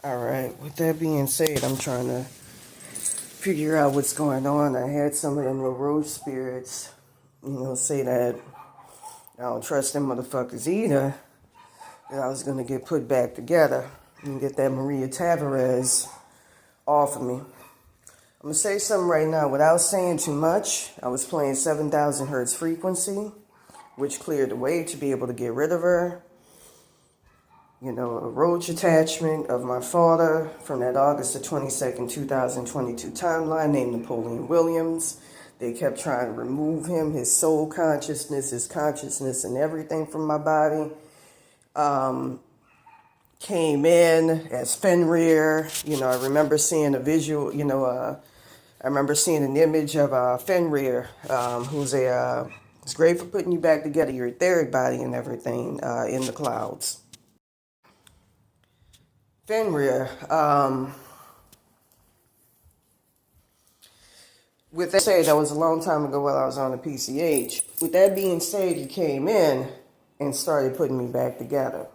All right, with that being said, I'm trying to figure out what's going on. I had some of them little road spirits, say that I don't trust them motherfuckers either, that I was going to get put back together and get that Maria Tavarez off of me. I'm going to say something right now without saying too much. I was playing 7,000 hertz frequency, which cleared the way to be able to get rid of her. A roach attachment of my father from that August the 22nd, 2022 timeline named Napoleon Williams. They kept trying to remove him, his soul consciousness, his consciousness, and everything from my body. Came in as Fenrir. I remember seeing a visual, I remember seeing an image of Fenrir, who's it's great for putting you back together, your etheric body and everything, in the clouds. Fenrir, with that said, that was a long time ago while I was on the PCH. With that being said, he came in and started putting me back together.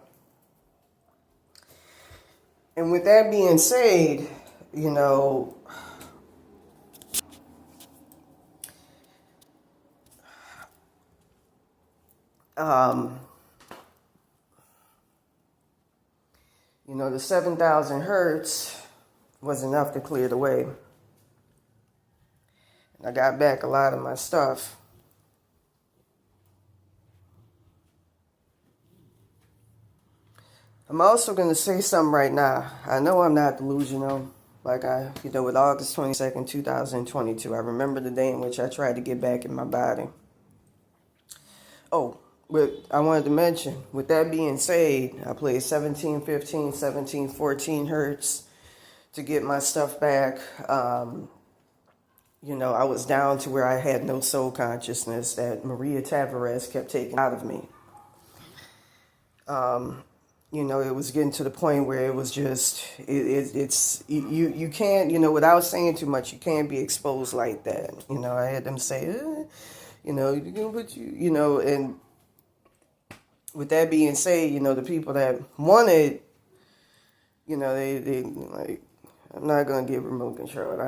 And with that being said, the 7,000 hertz was enough to clear the way. And I got back a lot of my stuff. I'm also going to say something right now. I know I'm not delusional. Like with August 22nd, 2022, I remember the day in which I tried to get back in my body. Oh, but I wanted to mention, with that being said, I played 1715, 1714 hertz to get my stuff back. I was down to where I had no soul consciousness that Maria Tavarez kept taking out of me. It was getting to the point where it was just, you can't, without saying too much, you can't be exposed like that. I had them say, and with that being said, the people that wanted, they like, I'm not going to get remote control.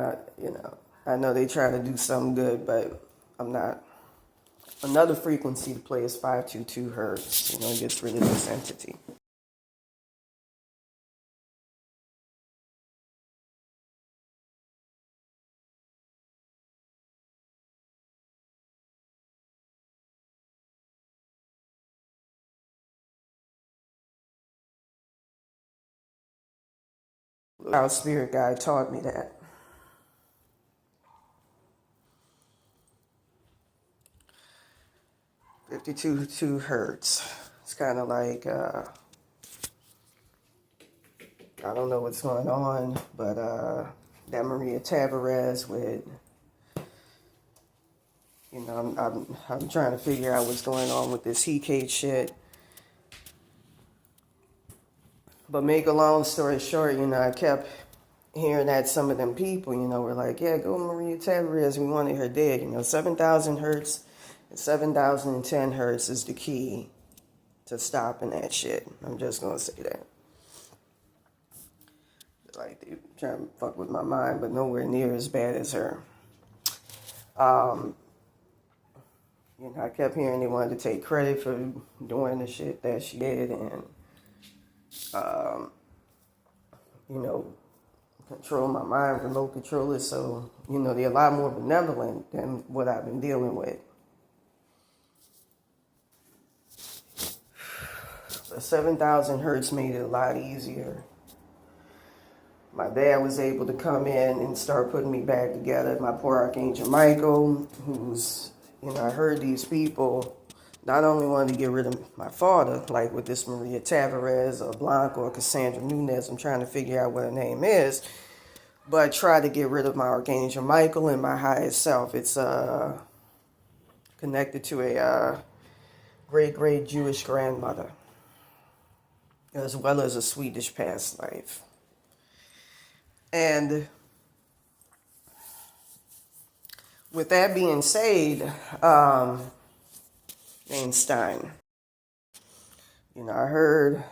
I know they try to do something good, but I'm not. Another frequency to play is 522 hertz. It gets rid of this entity. Our spirit guide taught me that. 52 hertz. It's kind of like, I don't know what's going on, but that Maria Tavarez with, I'm trying to figure out what's going on with this Hecate shit. But make a long story short, I kept hearing that some of them people, were like, yeah, go Maria Tavarez. We wanted her dead. 7,000 hertz and 7,010 hertz is the key to stopping that shit. I'm just going to say that. Like, they trying to fuck with my mind, but nowhere near as bad as her. I kept hearing they wanted to take credit for doing the shit that she did and, control my mind, remote control it. So, they're a lot more benevolent than what I've been dealing with. The 7,000 hertz made it a lot easier. My dad was able to come in and start putting me back together. My poor Archangel Michael, who's, I heard these people not only wanted to get rid of my father, like with this Maria Tavarez or Blanco or Cassandra Nunez, I'm trying to figure out what her name is, but try to get rid of my Archangel Michael and my highest self. It's connected to a great Jewish grandmother, as well as a Swedish past life. And with that being said, Einstein, I heard,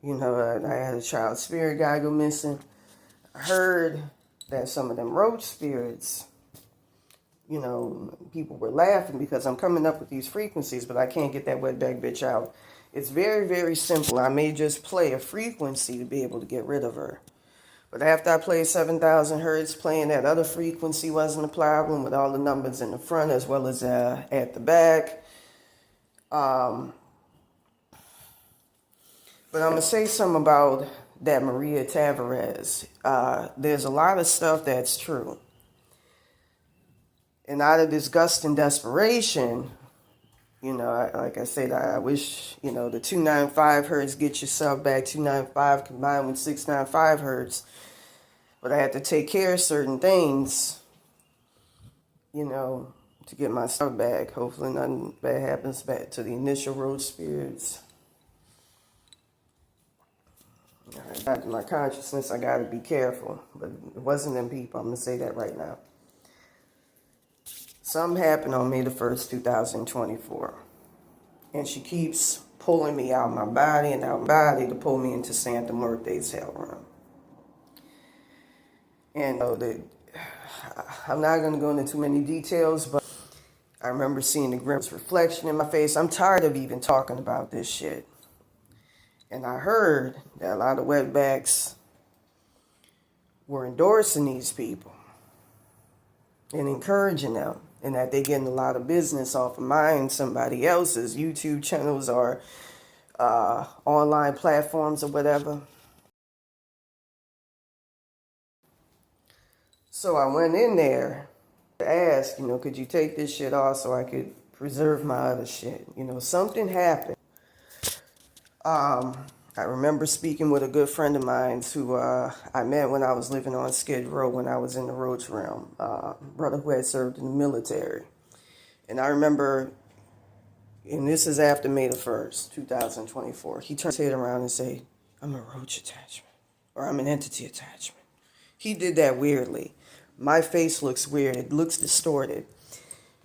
I had a child spirit guy go missing. I heard that some of them roach spirits, people were laughing because I'm coming up with these frequencies, but I can't get that wetback bitch out. It's very, very simple. I may just play a frequency to be able to get rid of her. But after I played 7,000 hertz, playing that other frequency wasn't a problem with all the numbers in the front as well as at the back. But I'm going to say something about that Maria Tavarez. There's a lot of stuff that's true. And out of disgust and desperation, like I said, I wish, the 295 hertz get yourself back, 295 combined with 695 hertz. But I had to take care of certain things, to get my stuff back. Hopefully nothing bad happens back to the initial road spirits. Back to my consciousness, I got to be careful. But it wasn't them people. I'm going to say that right now. Something happened on May the 1st, 2024. And she keeps pulling me out my body and out my body to pull me into Santa Muerte's hell room. And I'm not going to go into too many details, but I remember seeing the grim's reflection in my face. I'm tired of even talking about this shit. And I heard that a lot of wetbacks were endorsing these people and encouraging them, and that they're getting a lot of business off of mine, somebody else's YouTube channels, or online platforms or whatever. So I went in there to ask, could you take this shit off so I could preserve my other shit? Something happened. I remember speaking with a good friend of mine who I met when I was living on Skid Row when I was in the Roach realm, brother who had served in the military. And I remember, and this is after May the 1st, 2024, he turned his head around and say, I'm a Roach attachment, or I'm an entity attachment. He did that weirdly. My face looks weird. It looks distorted.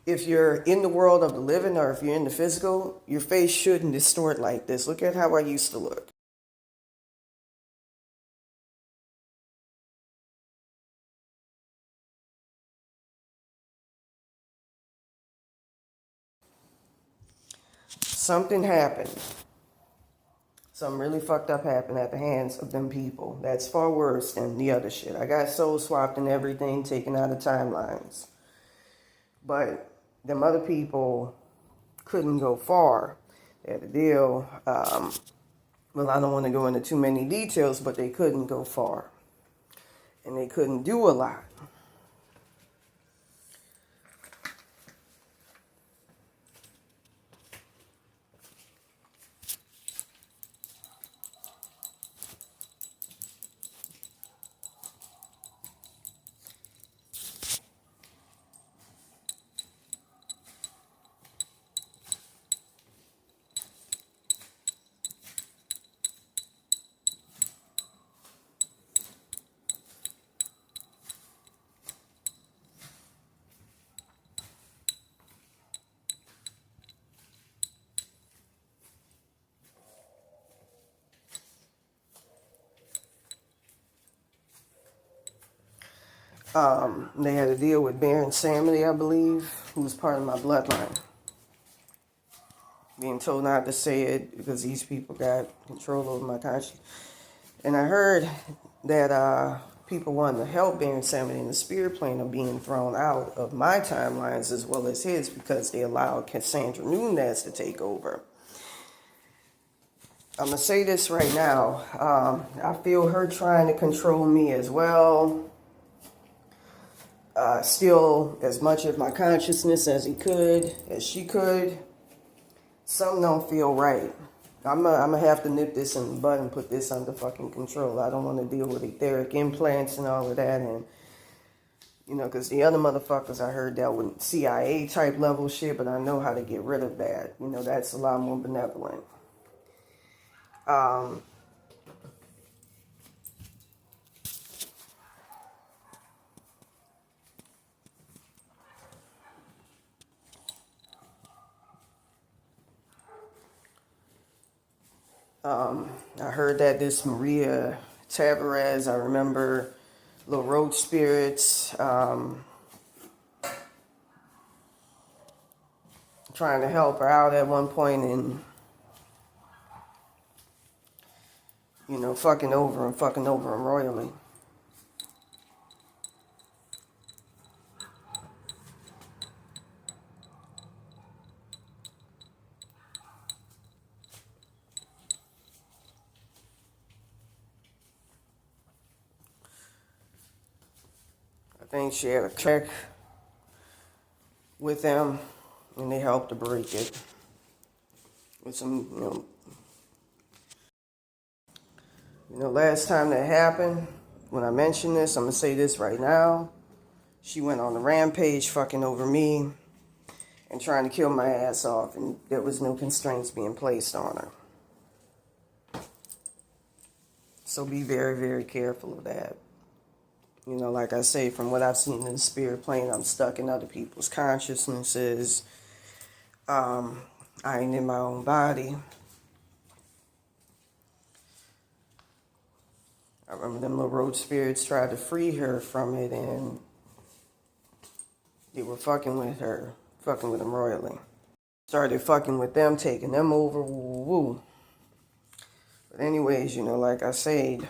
If you're in the world of the living or if you're in the physical, your face shouldn't distort like this. Look at how I used to look. Something happened. Something really fucked up happened at the hands of them people. That's far worse than the other shit. I got soul swapped and everything taken out of timelines. But them other people couldn't go far. They had a deal. Well, I don't want to go into too many details, but they couldn't go far. And they couldn't do a lot. They had a deal with Baron Samedi, I believe, who was part of my bloodline. Being told not to say it because these people got control over my conscience. And I heard that people wanted to help Baron Samedi in the spirit plane of being thrown out of my timelines as well as his because they allowed Cassandra Nunez to take over. I'm going to say this right now. I feel her trying to control me as well. Steal as much of my consciousness as she could. Something don't feel right. I'm gonna have to nip this in the bud and put this under fucking control. I don't want to deal with etheric implants and all of that, and because the other motherfuckers I heard dealt with CIA type level shit, but I know how to get rid of that. That's a lot more benevolent. I heard that this Maria Tavarez, I remember little roach spirits, trying to help her out at one point and, fucking over him royally. I think she had a check with them, and they helped to break it with some, last time that happened, when I mentioned this, I'm going to say this right now. She went on a rampage fucking over me and trying to kill my ass off, and there was no constraints being placed on her. So be very, very careful of that. Like I say, from what I've seen in the spirit plane, I'm stuck in other people's consciousnesses. I ain't in my own body. I remember them little road spirits tried to free her from it, and they were fucking with her, fucking with them royally. Started fucking with them, taking them over, woo, woo, woo. But anyways, like I said,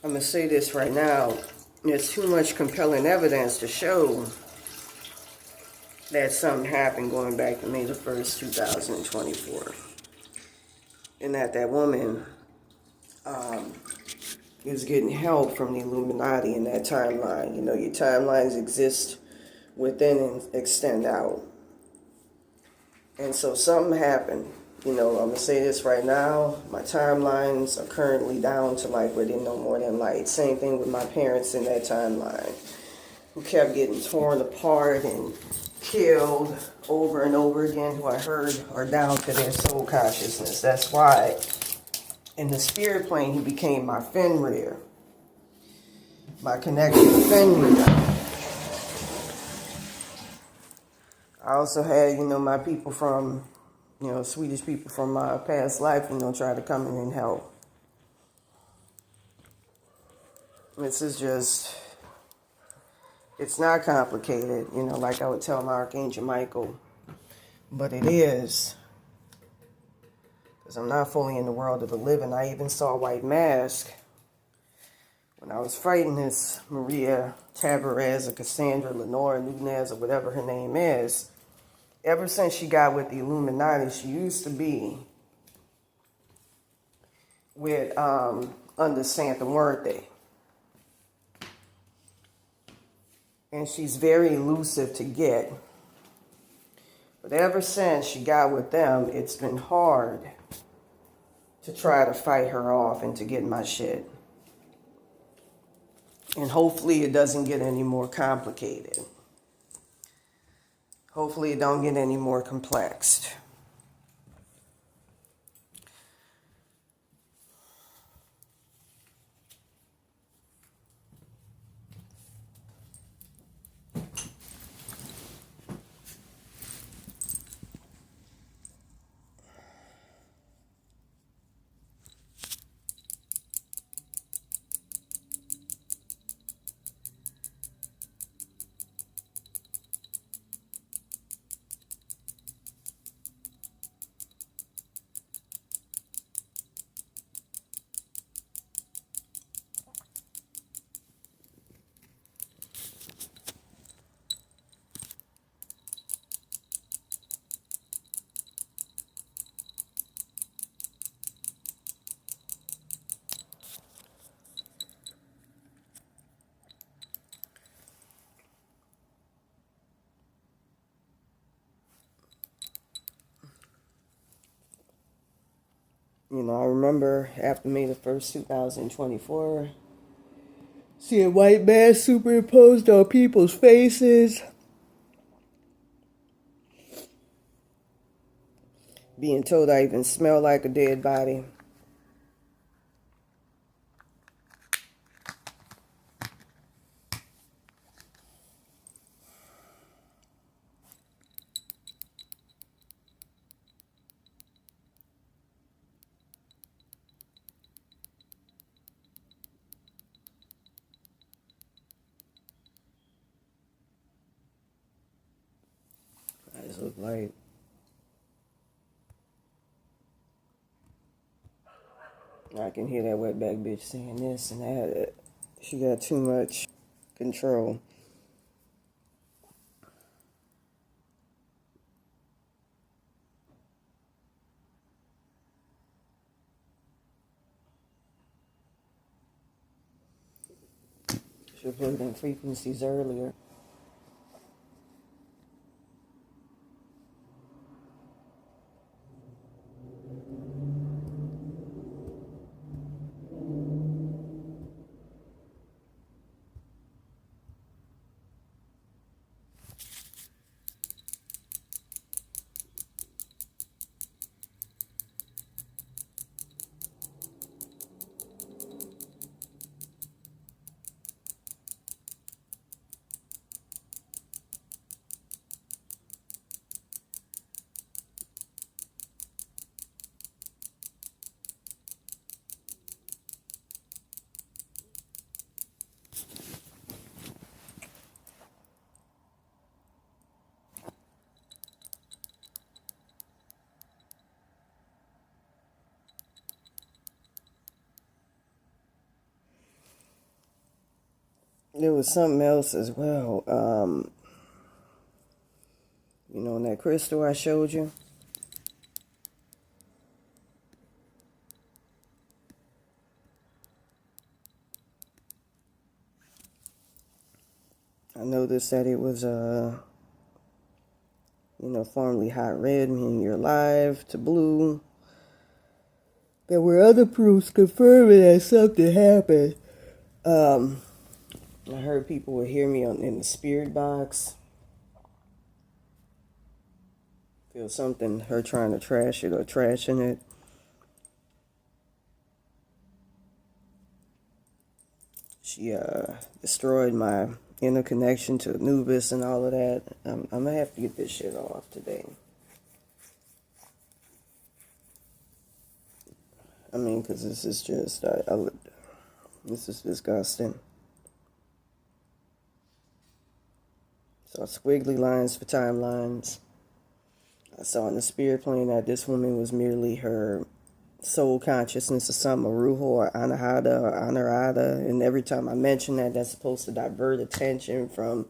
I'm going to say this right now. There's too much compelling evidence to show that something happened going back to May the 1st, 2024. And that woman is getting help from the Illuminati in that timeline. You know, your timelines exist within and extend out. And so something happened. You know, I'm going to say this right now. My timelines are currently down to like where they're no more than light. Same thing with my parents in that timeline, who kept getting torn apart and killed over and over again, who I heard are down to their soul consciousness. That's why in the spirit plane, he became my Fenrir, my connection to Fenrir. I also had, you know, my people from, you know, Swedish people from my past life, you know, try to come in and help. This is just, it's not complicated, you know, like I would tell my Archangel Michael, but it is. Because I'm not fully in the world of the living. I even saw White Mask when I was fighting this Maria Tavarez or Cassandra Lenora Nunez or whatever her name is. Ever since she got with the Illuminati, she used to be with under Santa Muerte. And she's very elusive to get. But ever since she got with them, it's been hard to try to fight her off and to get my shit. And hopefully it doesn't get any more complicated. Hopefully it don't get any more complex. You know, I remember after May the 1st, 2024, seeing white masks superimposed on people's faces, being told I even smell like a dead body. I just look like I can hear that wetback bitch saying this and that. She got too much control. Should have played them frequencies earlier. there was something else as well. In that crystal I showed you. I noticed that it was, formerly hot red, meaning you're alive, to blue. There were other proofs confirming that something happened. I heard people would hear me in the spirit box. Feel something, her trying to trash it or trashing it. She destroyed my inner connection to Anubis and all of that. I'm going to have to get this shit off today. I mean, because this is just, this is disgusting. So squiggly lines for timelines. I saw in the spirit plane that this woman was merely her soul consciousness of some Aruha or Anahata or Anarada. And every time I mention that, that's supposed to divert attention from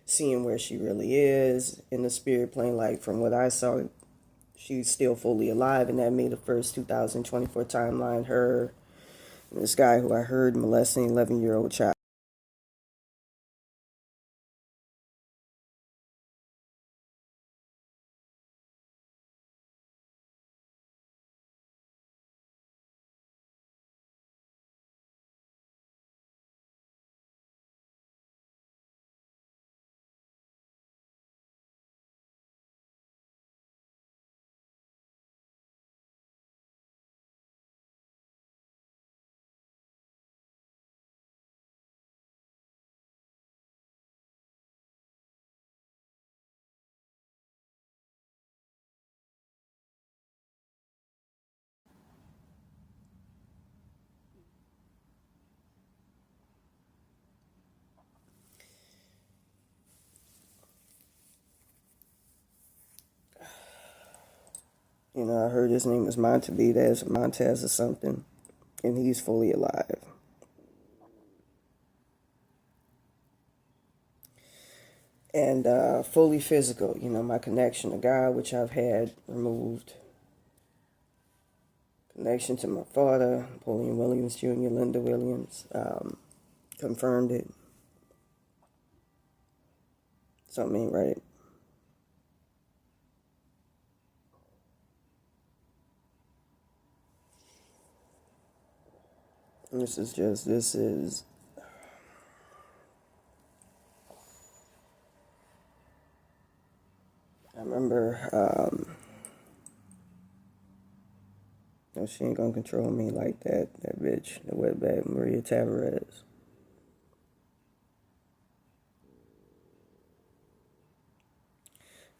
seeing where she really is in the spirit plane. Like from what I saw, she's still fully alive, and that made the first 2024 timeline her and this guy who I heard molesting an 11-year-old child. I heard his name was Montez or something, and he's fully alive. And fully physical, my connection to God, which I've had removed. Connection to my father, Napoleon Williams Jr., Linda Williams, confirmed it. Something ain't right. This is I remember, no, she ain't gonna control me like that bitch, the wetback Maria Tavarez.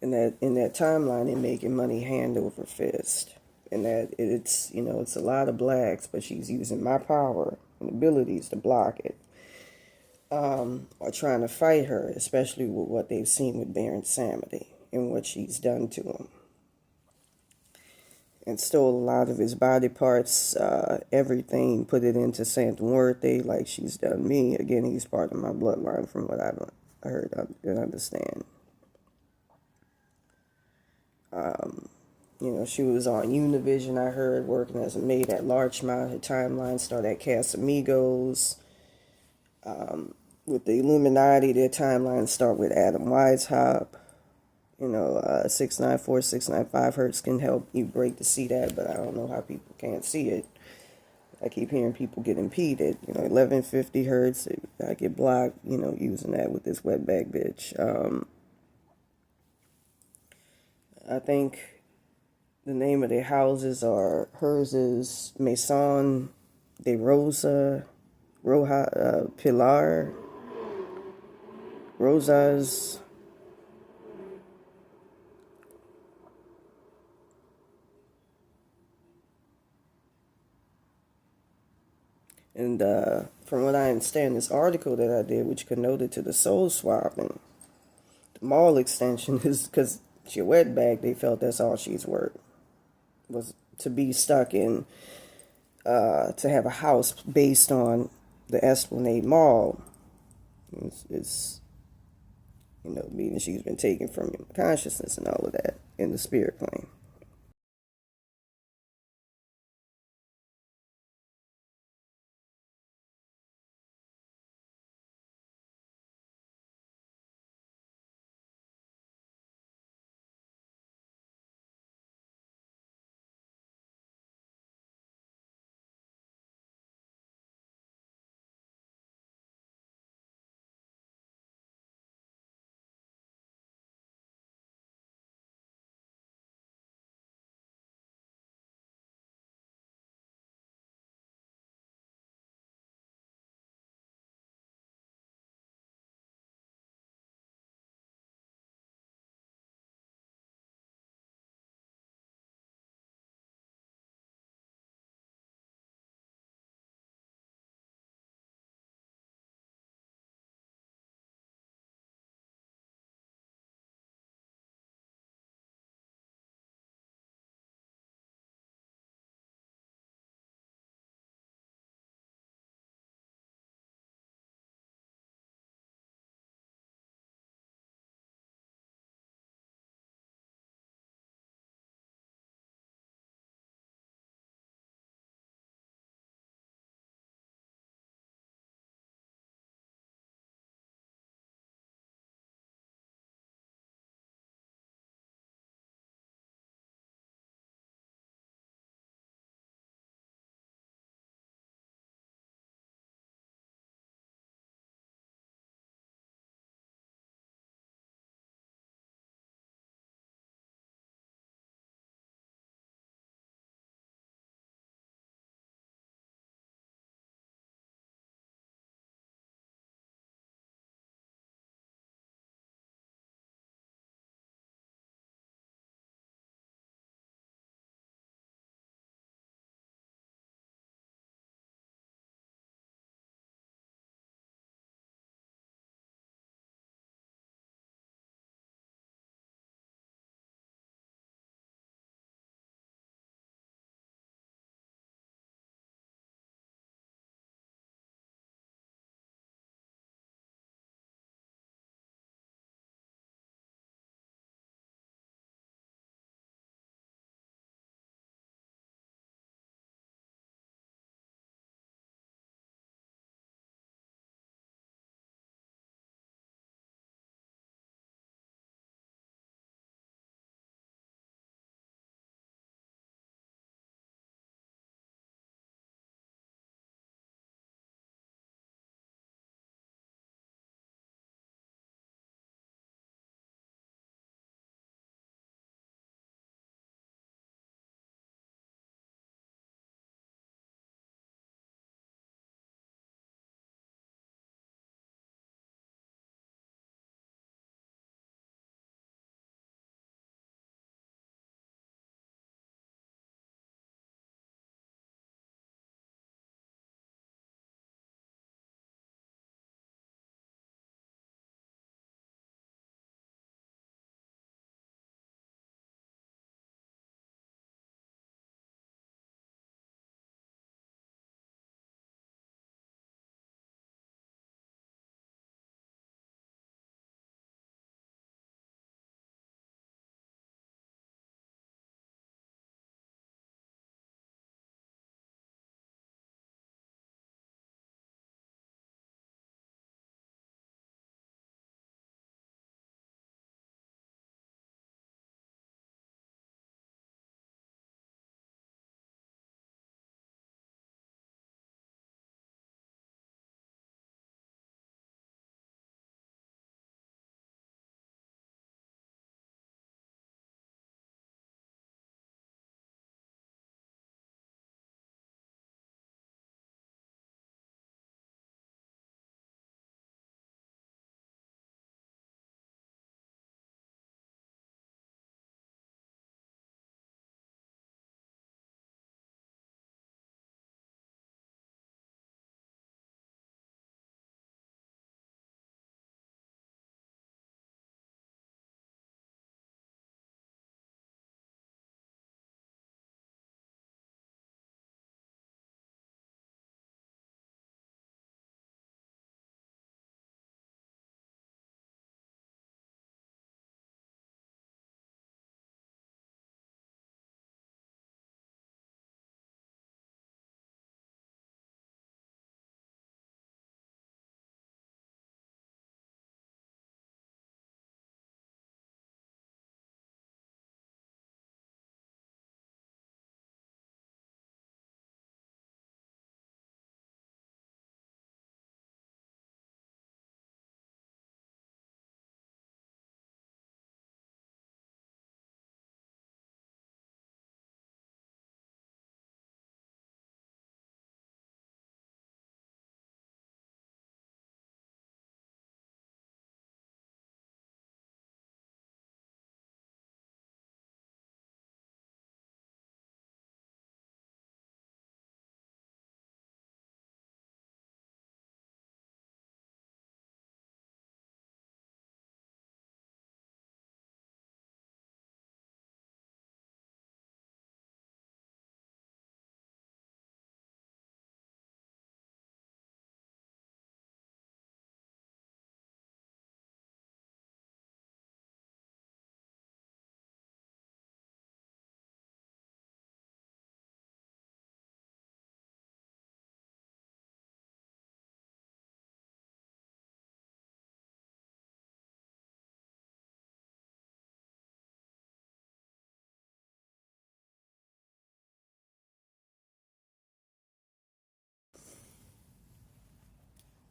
In that timeline, they're making money hand over fist. And that it's a lot of blacks, but she's using my power and abilities to block it. Or trying to fight her, especially with what they've seen with Baron Samedi and what she's done to him. And stole a lot of his body parts, everything, put it into Santa Muerte like she's done me. Again, he's part of my bloodline from what I've heard and understand. She was on Univision, I heard, working as a maid at Larchmont. Her timeline started at Casamigos. With the Illuminati, their timelines start with Adam Weishaupt. 694, 695 hertz can help you break to see that, but I don't know how people can't see it. I keep hearing people get impeded. 1150 hertz, I get blocked, using that with this wetback bitch. I think the name of their houses are, hers is Maison de Rosa, Pilar, Rosas. And from what I understand, this article that I did, which connoted to the soul swapping, the mall extension is because she a wetback, they felt that's all she's worth. Was to be stuck in, to have a house based on the Esplanade Mall. It's meaning she's been taken from consciousness and all of that in the spirit plane.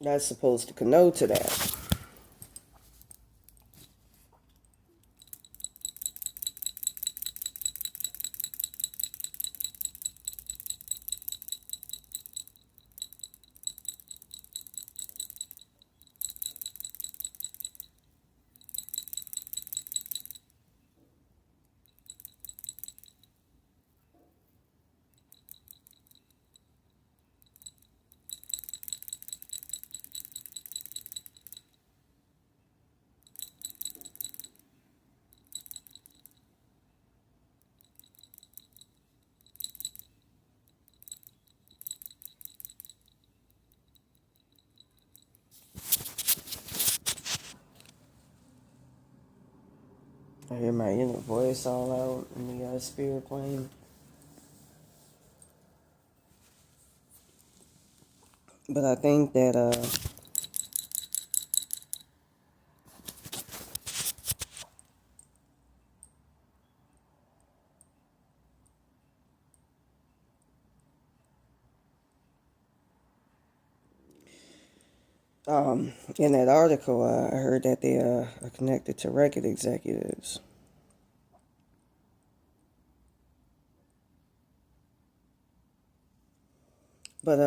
That's supposed to connote to that. I hear my inner voice all out in the spirit plane. But I think that in that article, I heard that they are connected to record executives. But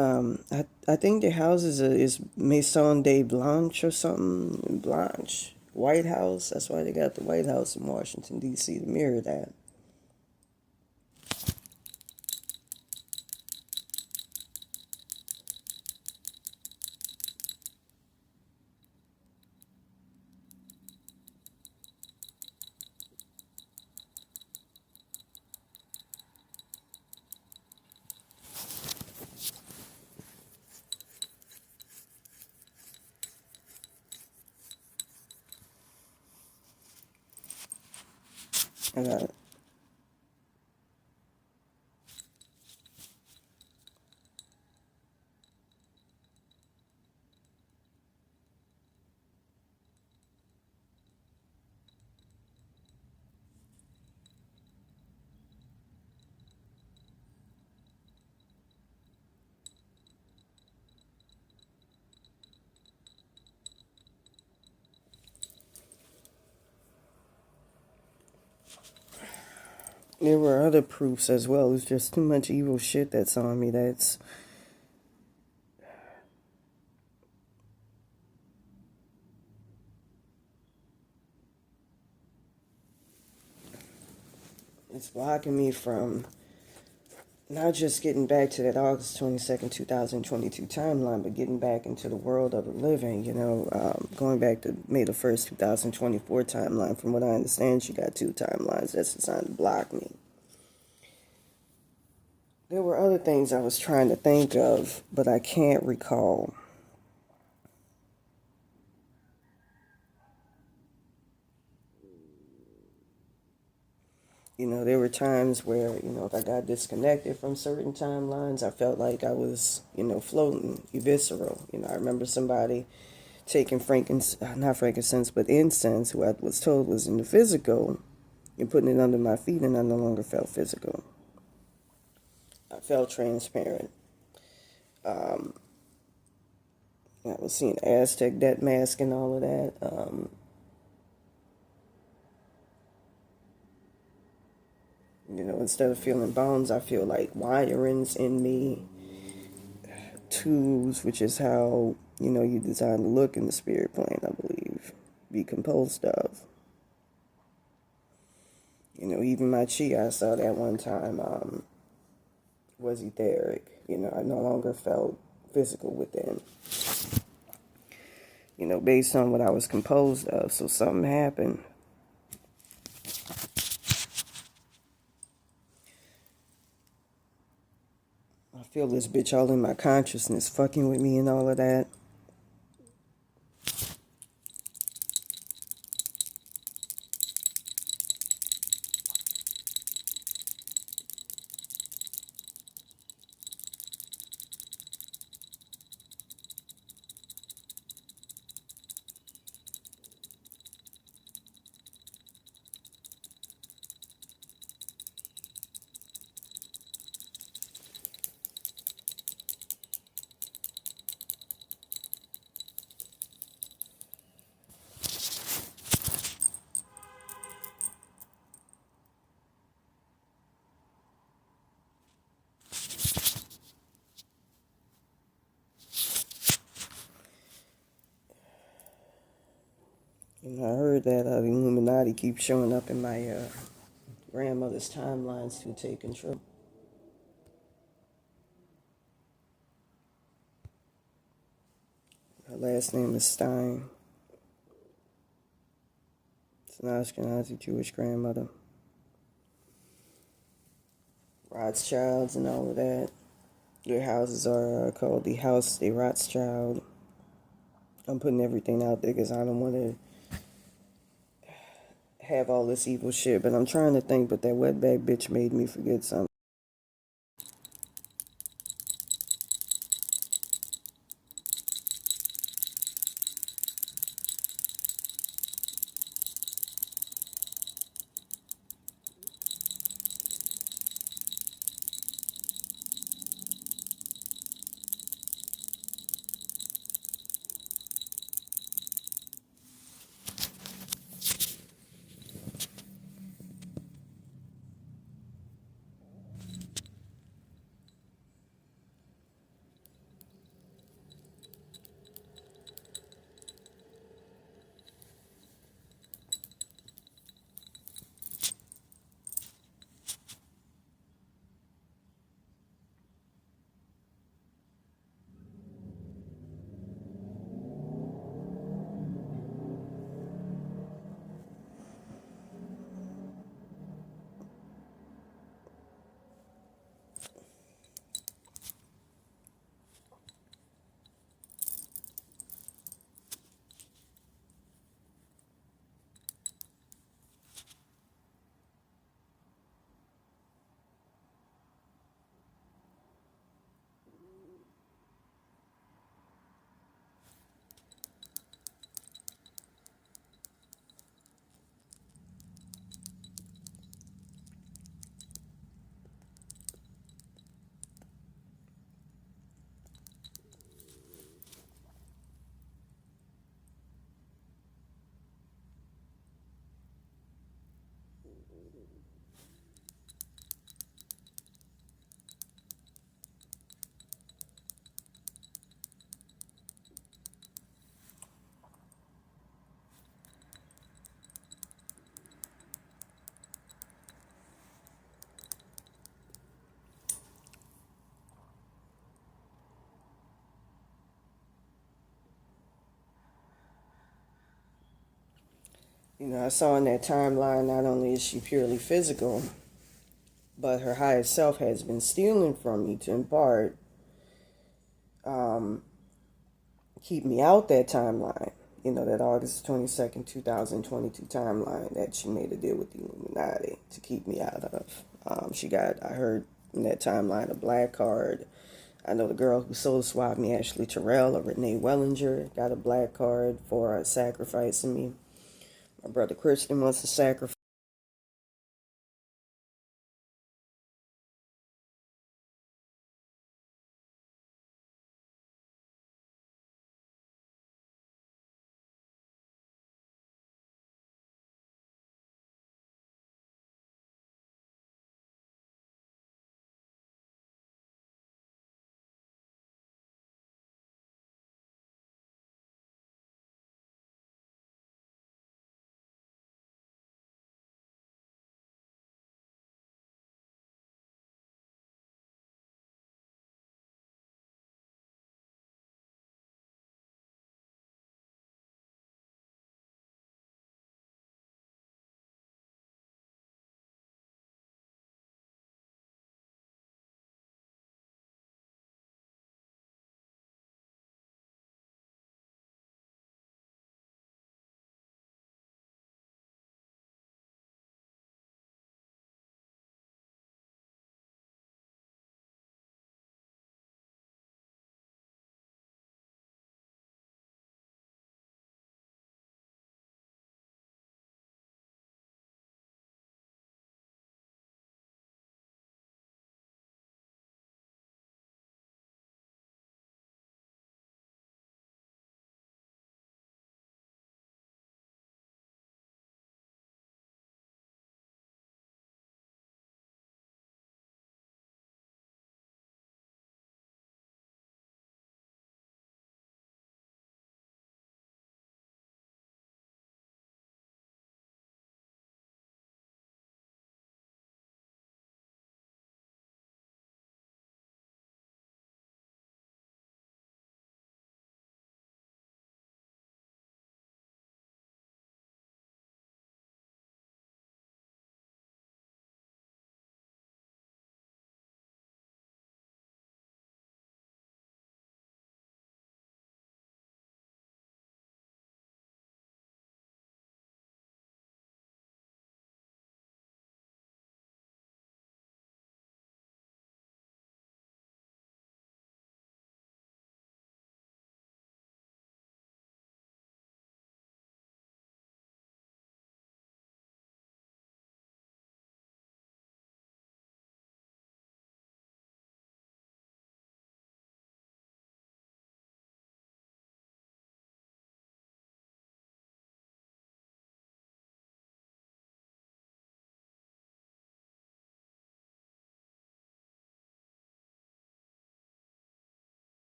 I think the houses is Maison de Blanche or something. Blanche. White House. That's why they got the White House in Washington, D.C. to mirror that. I got it. There were other proofs as well. It's just too much evil shit that's on me. That's it's blocking me from not just getting back to that August 22nd, 2022 timeline, but getting back into the world of the living, going back to May the 1st, 2024 timeline. From what I understand, she got two timelines that's designed to block me. There were other things I was trying to think of, but I can't recall. There were times where, if I got disconnected from certain timelines, I felt like I was, floating, visceral. I remember somebody taking not frankincense, but incense, who I was told was in the physical, and putting it under my feet, and I no longer felt physical. I felt transparent. I was seeing Aztec death mask and all of that. Instead of feeling bones, I feel like wirings in me, tubes, which is how, you design to look in the spirit plane, I believe, be composed of. Even my chi I saw that one time was etheric. I no longer felt physical within, based on what I was composed of. So something happened. I feel this bitch all in my consciousness, fucking with me and all of that. I heard that the Illuminati keeps showing up in my grandmother's timelines to take control. Her last name is Stein. It's an Ashkenazi Jewish grandmother. Rothschilds and all of that. Their houses are called the House de Rothschild. I'm putting everything out there because I don't want to have all this evil shit, but I'm trying to think, but that wetback bitch made me forget something. I saw in that timeline not only is she purely physical, but her higher self has been stealing from me to in part um, keep me out that timeline. That August 22nd, 2022 timeline that she made a deal with the Illuminati to keep me out of. She got, I heard in that timeline, a black card. I know the girl who soul swapped me, Ashley Terrell or Renee Wellinger, got a black card for sacrificing me. My brother Christian wants to sacrifice